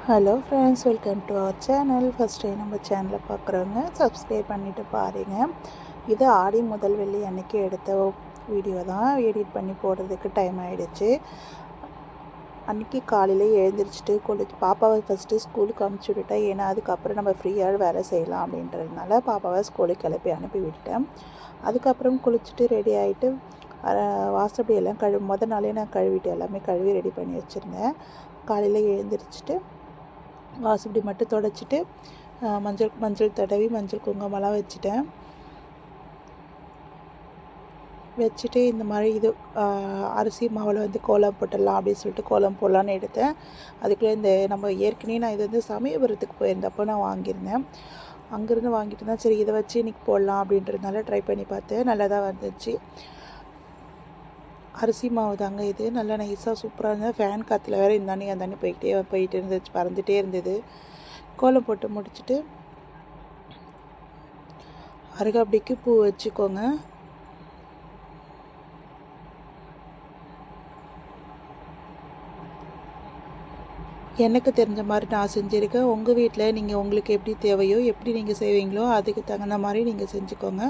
Hello friends, welcome to our channel. First time நம்ம சேனலை பார்க்குறவங்க சப்ஸ்கிரைப் பண்ணிவிட்டு பாருங்கள். இது ஆடி முதல் வெள்ளி அன்றைக்கி எடுத்த வீடியோ தான். எடிட் பண்ணி போடுறதுக்கு டைம் ஆகிடுச்சு. அன்றைக்கி காலையில் எழுந்திரிச்சிட்டு பாப்பாவை ஃபஸ்ட்டு ஸ்கூலுக்கு அனுப்பிச்சி விட்டுட்டேன். ஏன்னா அதுக்கப்புறம் நம்ம ஃப்ரீயாக வேலை செய்யலாம் அப்படின்றதுனால பாப்பாவை ஸ்கூலுக்கு கிளப்பி அனுப்பி விட்டுட்டேன். அதுக்கப்புறம் குளிச்சுட்டு ரெடி ஆகிட்டு வாசப்படி எல்லாம் மொதல் நாளே நான் கழுவிட்டு எல்லாமே கழுவி ரெடி பண்ணி வச்சுருந்தேன். காலையில் எழுந்திரிச்சிட்டு வாசப்படி மட்டும் தொடச்சிட்டு மஞ்சள் தடவி மஞ்சள் குங்குமம்லாம் வச்சுட்டு இந்த மாதிரி அரிசி மாவில் கோலம் போட்டுடலாம் அப்படின்னு சொல்லிட்டு கோலம் போடலான்னு எடுத்தேன். அதுக்குள்ளே நம்ம ஏற்கனவே நான் இது சமயபுரத்துக்கு போயிருந்தப்போ நான் வாங்கியிருந்தேன். அங்கேருந்து வாங்கிட்டு தான் சரி இதை வச்சு இன்றைக்கி போடலாம் அப்படின்றதுனால ட்ரை பண்ணி பார்த்தேன். நல்லா தான் வந்துச்சு. அரிசி மாவு தாங்க இது. நல்லா நைஸாக சூப்பராக இருந்தது. ஃபேன் காற்றுல வேறு இந்த தண்ணி போயிட்டு இருந்துச்சு, பறந்துகிட்டே இருந்தது. கோலம் போட்டு முடிச்சுட்டு அருகாப்பிடிக்கு பூ வச்சுக்கோங்க. எனக்கு தெரிஞ்ச மாதிரி நான் செஞ்சுருக்கேன். உங்கள் வீட்டில் உங்களுக்கு எப்படி தேவையோ எப்படி நீங்கள் செய்வீங்களோ அதுக்கு தகுந்த மாதிரி நீங்கள் செஞ்சுக்கோங்க.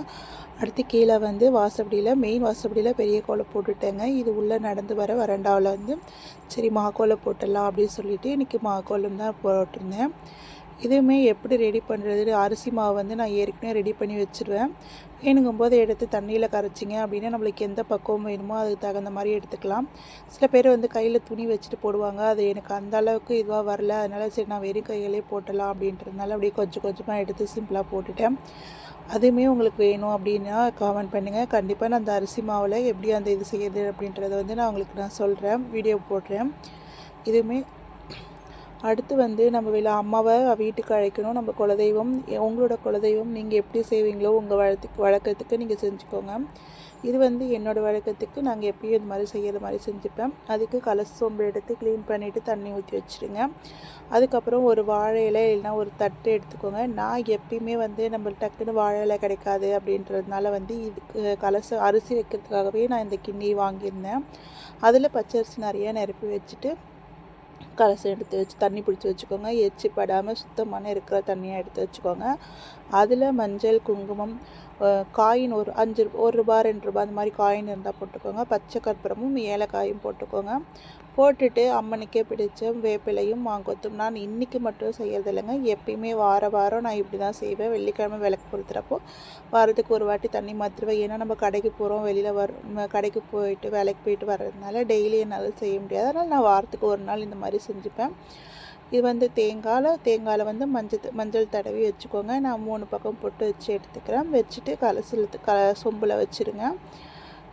அடுத்து கீழே வாசப்படியில் மெயின் வாசப்படியில் பெரிய கோலம் போட்டுட்டேங்க. இது உள்ளே நடந்து வர வராண்டாவில் சரி மாக்கோலம் போட்டுடலாம் அப்படின்னு சொல்லிவிட்டு இன்றைக்கி மாக்கோலம் தான் போட்டிருந்தேன். இதுவுமே எப்படி ரெடி பண்ணுறது, அரிசி மாவு நான் ஏற்கனவே ரெடி பண்ணி வச்சுருவேன். வேணுங்கும்போது எடுத்து தண்ணியில் கரைச்சிங்க அப்படின்னா நம்மளுக்கு எந்த பக்குவம் வேணுமோ அதுக்கு தகுந்த மாதிரி எடுத்துக்கலாம். சில பேர் கையில் துணி வச்சுட்டு போடுவாங்க. அது எனக்கு அந்த அளவுக்கு இதுவாக வரல. அதனால் சரி நான் வெறும் கையிலே போட்டலாம் அப்படின்றதுனால அப்படியே கொஞ்சம் கொஞ்சமாக எடுத்து சிம்பிளாக போட்டுட்டேன். அதுவுமே உங்களுக்கு வேணும் அப்படின்னா காமெண்ட் பண்ணுங்கள். கண்டிப்பாக நான் அந்த அரிசி மாவில் எப்படி அந்த இது செய்யுது அப்படின்றத நான் உங்களுக்கு சொல்கிறேன், வீடியோ போடுறேன். இதுவுமே அடுத்து நம்ம அம்மாவை வீட்டுக்கு அழைக்கணும். நம்ம குலதெய்வம், உங்களோட குலதெய்வம் நீங்கள் எப்படி செய்வீங்களோ உங்கள் வழக்கத்துக்கு நீங்கள் செஞ்சுக்கோங்க. இது என்னோடய வழக்கத்துக்கு நாங்கள் எப்பயும் இது மாதிரி செய்கிற மாதிரி செஞ்சுப்பேன். அதுக்கு கலச சோம்பு எடுத்து க்ளீன் பண்ணிவிட்டு தண்ணி ஊற்றி வச்சுடுங்க. அதுக்கப்புறம் ஒரு வாழை இலை இல்லைனா ஒரு தட்டு எடுத்துக்கோங்க. நான் எப்பயுமே நம்ம டக்குன்னு வாழை இலை கிடைக்காது அப்படின்றதுனால இதுக்கு அரிசி வைக்கிறதுக்காகவே நான் இந்த கிண்ணி வாங்கியிருந்தேன். அதில் பச்சரிசி நிறையா நிரப்பி வச்சுட்டு கலசம் எடுத்து வச்சு தண்ணி பிடிச்சி வச்சுக்கோங்க. எச்சி படாமல் சுத்தமான இருக்கிற தண்ணியாக எடுத்து வச்சுக்கோங்க. அதில் மஞ்சள் குங்குமம், காயின் ஒரு 5 ரூபா 2 ரூபா அந்த மாதிரி காயின் இருந்தால் போட்டுக்கோங்க. பச்சை கற்பூரமும் ஏலக்காயும் போட்டுக்கோங்க. போட்டுட்டு அம்மனுக்கே பிடிச்ச வேப்பிலையும் மாங்கொத்தும். நான் இன்றைக்கி மட்டும் செய்கிறது இல்லைங்க, எப்பயுமே வாரம் நான் இப்படி தான் செய்வேன். வெள்ளிக்கிழமை விளக்கு பொறுத்துறப்போ வாரத்துக்கு ஒரு வாட்டி தண்ணி மாற்றிடுவேன். ஏன்னா நம்ம கடைக்கு போகிறோம், வெளியில் கடைக்கு போயிட்டு வேலைக்கு போயிட்டு வர்றதுனால டெய்லி என்னால் செய்ய முடியாது. அதனால் நான் வாரத்துக்கு ஒரு நாள் இந்த மாதிரி செஞ்சுப்பேன். இது தேங்காயில் மஞ்சள் தடவி வச்சுக்கோங்க. நான் 3 பக்கம் பொட்டு வச்சு எடுத்துக்கிறேன். வச்சுட்டு சொம்பில் வச்சுருங்க.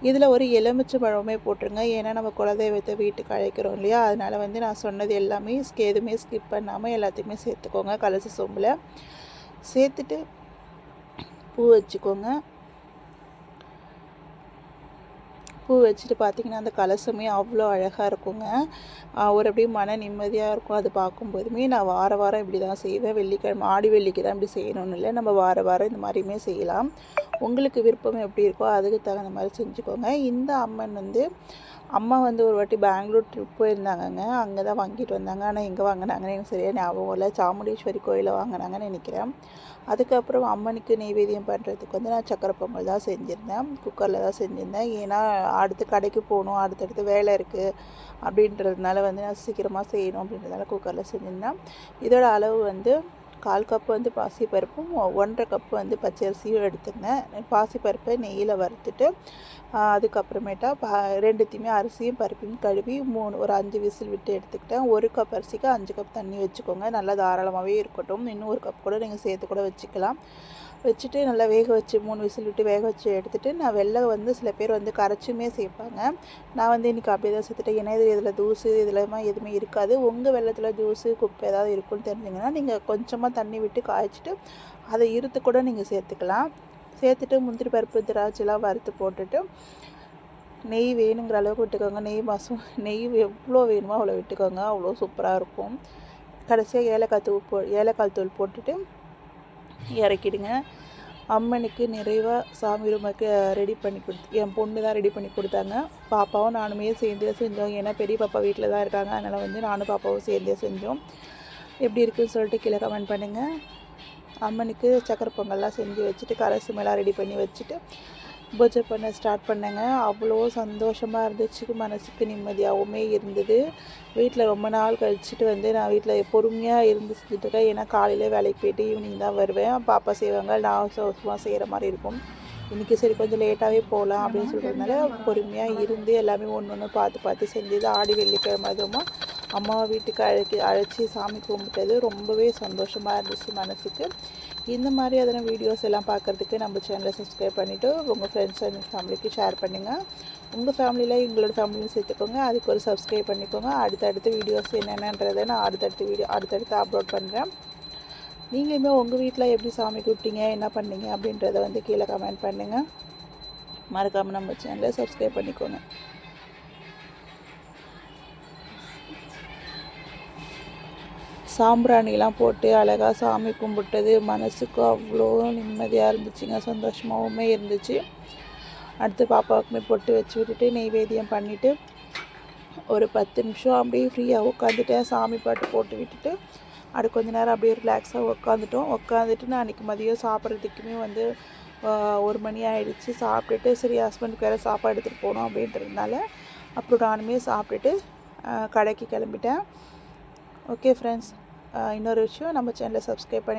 இதில் ஒரு எலுமிச்சை பழமே போட்டுருங்க. ஏன்னா நம்ம குலதெய்வத்தை வீட்டுக்கு அழைக்கிறோம் இல்லையா, அதனால் நான் சொன்னது எல்லாமே எதுவுமே ஸ்கிப் பண்ணாமல் எல்லாத்தையுமே சேர்த்துக்கோங்க. கலச சொம்பில் சேர்த்துட்டு பூ வச்சுக்கோங்க. பூ வச்சுட்டு பார்த்திங்கன்னா அந்த கலசமே அவ்வளோ அழகாக இருக்குங்க. ஒரு அப்படியே மன நிம்மதியாக இருக்கும். அது பார்க்கும்போதுமே நான் வாரம் இப்படி தான் செய்வேன். வெள்ளிக்கிழமை ஆடி வெள்ளிக்கு தான் இப்படி செய்யணும்னு இல்லை, நம்ம வாரம் இந்த மாதிரியுமே செய்யலாம். உங்களுக்கு விருப்பம் எப்படி இருக்கோ அதுக்கு தகுந்த மாதிரி செஞ்சுக்கோங்க. இந்த அம்மன் அம்மா ஒரு வாட்டி பெங்களூர் ட்ரிப் போயிருந்தாங்கங்க. அங்கே தான் வாங்கிட்டு வந்தாங்க. ஆனால் எங்கே வாங்கினாங்கன்னு எனக்கு சரியாக ஞாபகம் இல்லை. சாமுண்டீஸ்வரி கோயிலில் வாங்கினாங்கன்னு நினைக்கிறேன். அதுக்கப்புறம் அம்மனுக்கு நெய்வேத்தியம் பண்ணுறதுக்கு நான் சக்கரை பொங்கல் தான் செஞ்சுருந்தேன். குக்கரில் தான் செஞ்சுருந்தேன். ஏன்னா அடுத்து கடைக்கு போகணும், அடுத்தடுத்து வேலை இருக்குது அப்படின்றதுனால நான் சீக்கிரமாக செய்யணும் அப்படின்றதுனால குக்கரில் செஞ்சுருந்தேன். இதோட அளவு 1/4 கப்பு பாசிப்பருப்பும் 1/2 கப்பு பச்சரிசியும் எடுத்துருந்தேன். பாசிப்பருப்பை நெய்யில் வறுத்துட்டு அதுக்கப்புறமேட்டா ரெண்டுத்தையுமே அரிசியும் பருப்பையும் கழுவி ஒரு 5 விசில் விட்டு எடுத்துக்கிட்டேன். 1 கப் அரிசிக்கு 5 கப் தண்ணி வச்சுக்கோங்க. நல்லா தாராளமாகவே இருக்கட்டும். இன்னும் 1 கப் கூட நீங்கள் சேர்த்து கூட வச்சுக்கலாம். வச்சுட்டு நல்லா வேக வச்சு 3 விசில் விட்டு வேக வச்சு எடுத்துகிட்டு நான் வெள்ளம் சில பேர் கரைச்சுமே சேர்ப்பாங்க. நான் இன்றைக்கி அப்படியே தான் சேர்த்துட்டேன். ஏன்னா இதில் தூசு எதுவுமே இருக்காது. உங்கள் வெள்ளத்தில் தூசு குப்பை ஏதாவது இருக்குன்னு தெரிஞ்சிங்கன்னா நீங்கள் கொஞ்சமாக தண்ணி விட்டு காய்ச்சிட்டு அதை இருத்து கூட நீங்கள் சேர்த்துக்கலாம். சேர்த்துட்டு முந்திரி பருப்பு திராட்சைலாம் வறுத்து போட்டுட்டு நெய் வேணுங்கிற அளவுக்கு விட்டுக்கோங்க. நெய் எவ்வளோ வேணுமோ அவ்வளோ விட்டுக்கோங்க. அவ்வளோ சூப்பராக இருக்கும். கடைசியாக ஏலக்காய் தூள் போட்டுட்டு இறக்கிடுங்க. அம்மனுக்கு நிறைவாக சாமி ரூமுக்கு ரெடி பண்ணி என் பொண்ணு தான் ரெடி பண்ணி கொடுத்தாங்க. பாப்பாவும் நானுமே சேர்ந்தே செஞ்சோம். ஏன்னா பெரிய பாப்பா வீட்டில் தான் இருக்காங்க. அதனால் நானும் பாப்பாவும் சேர்ந்தே செஞ்சோம். எப்படி இருக்குன்னு சொல்லிட்டு கீழே கமெண்ட் பண்ணுங்கள். அம்மனுக்கு சக்கரை பொங்கல்லாம் செஞ்சு வச்சுட்டு கரசுமெல்லாம் ரெடி பண்ணி வச்சுட்டு பூஜை பண்ண ஸ்டார்ட் பண்ணேங்க. அவ்வளோ சந்தோஷமாக இருந்துச்சு, மனசுக்கு நிம்மதியாகவுமே இருந்தது. வீட்டில் ரொம்ப நாள் கழிச்சிட்டு வந்து நான் வீட்டில் பொறுமையாக இருந்து செஞ்சுட்ருக்கேன். ஏன்னா காலையில் வேலைக்கு போய்ட்டு ஈவினிங் தான் வருவேன். பாப்பா செய்வாங்க, நான் சும்மா செய்கிற மாதிரி இருக்கும். இன்றைக்கி சரி கொஞ்சம் லேட்டாகவே போகலாம் அப்படின்னு சொல்கிறதுனால பொறுமையாக இருந்து எல்லாமே ஒன்று ஒன்று பார்த்து செஞ்சது. ஆடி வெள்ளிக்கிழமை அதுவும் அம்மாவை வீட்டுக்கு அழைச்சி சாமி கும்பிட்டது ரொம்பவே சந்தோஷமாக இருந்துச்சு மனசுக்கு. இந்த மாதிரி அதனால் வீடியோஸ் எல்லாம் பார்க்குறதுக்கு நம்ம சேனலை சப்ஸ்கிரைப் பண்ணிவிட்டு உங்கள் ஃப்ரெண்ட்ஸ் அண்ட் ஃபேமிலிக்கு ஷேர் பண்ணுங்கள். உங்கள் ஃபேமிலியில் எங்களோட ஃபேமிலியும் சேர்த்துக்கோங்க, அதுக்கு ஒரு சப்ஸ்கிரைப் பண்ணிக்கோங்க. அடுத்தடுத்த வீடியோஸ் என்னென்னன்றதை நான் அடுத்தடுத்து அப்லோட் பண்ணுறேன். நீங்களுமே உங்கள் வீட்டில் எப்படி சாமி கூப்பிட்டீங்க, என்ன பண்ணீங்க அப்படின்றத வந்து கீழே கமெண்ட் பண்ணுங்கள். மறக்காமல் நம்ம சேனலை சப்ஸ்கிரைப் பண்ணிக்கோங்க. சாம்பிராணிலாம் போட்டு அழகாக சாமி கும்பிட்டது மனசுக்கு அவ்வளோ நிம்மதியாக இருந்துச்சுங்க, சந்தோஷமாகவுமே இருந்துச்சு. அடுத்து பாப்பாவுக்குமே பொட்டு வச்சு விட்டுட்டு நெய்வேத்தியம் பண்ணிவிட்டு ஒரு 10 நிமிஷம் அப்படியே ஃப்ரீயாக உட்காந்துட்டேன். சாமி பாட்டு போட்டு விட்டுட்டு அது கொஞ்ச நேரம் அப்படியே ரிலாக்ஸாக உட்காந்துட்டு நான் அன்றைக்கி மதியம் சாப்பிட்றதுக்குமே வந்து 1 மணி ஆகிடுச்சு. சாப்பிட்டுட்டு சரி ஹஸ்பண்டுக்கு வேறு சாப்பாடு எடுத்துகிட்டு போகணும் அப்படின்றதுனால அப்புறம் நானுமே சாப்பிட்டுட்டு கடைக்கு கிளம்பிட்டேன். ஓகே ஃப்ரெண்ட்ஸ், இன்னொரு விஷயம், நம்ம சேனலை சப்ஸ்கிரைப் பண்ணி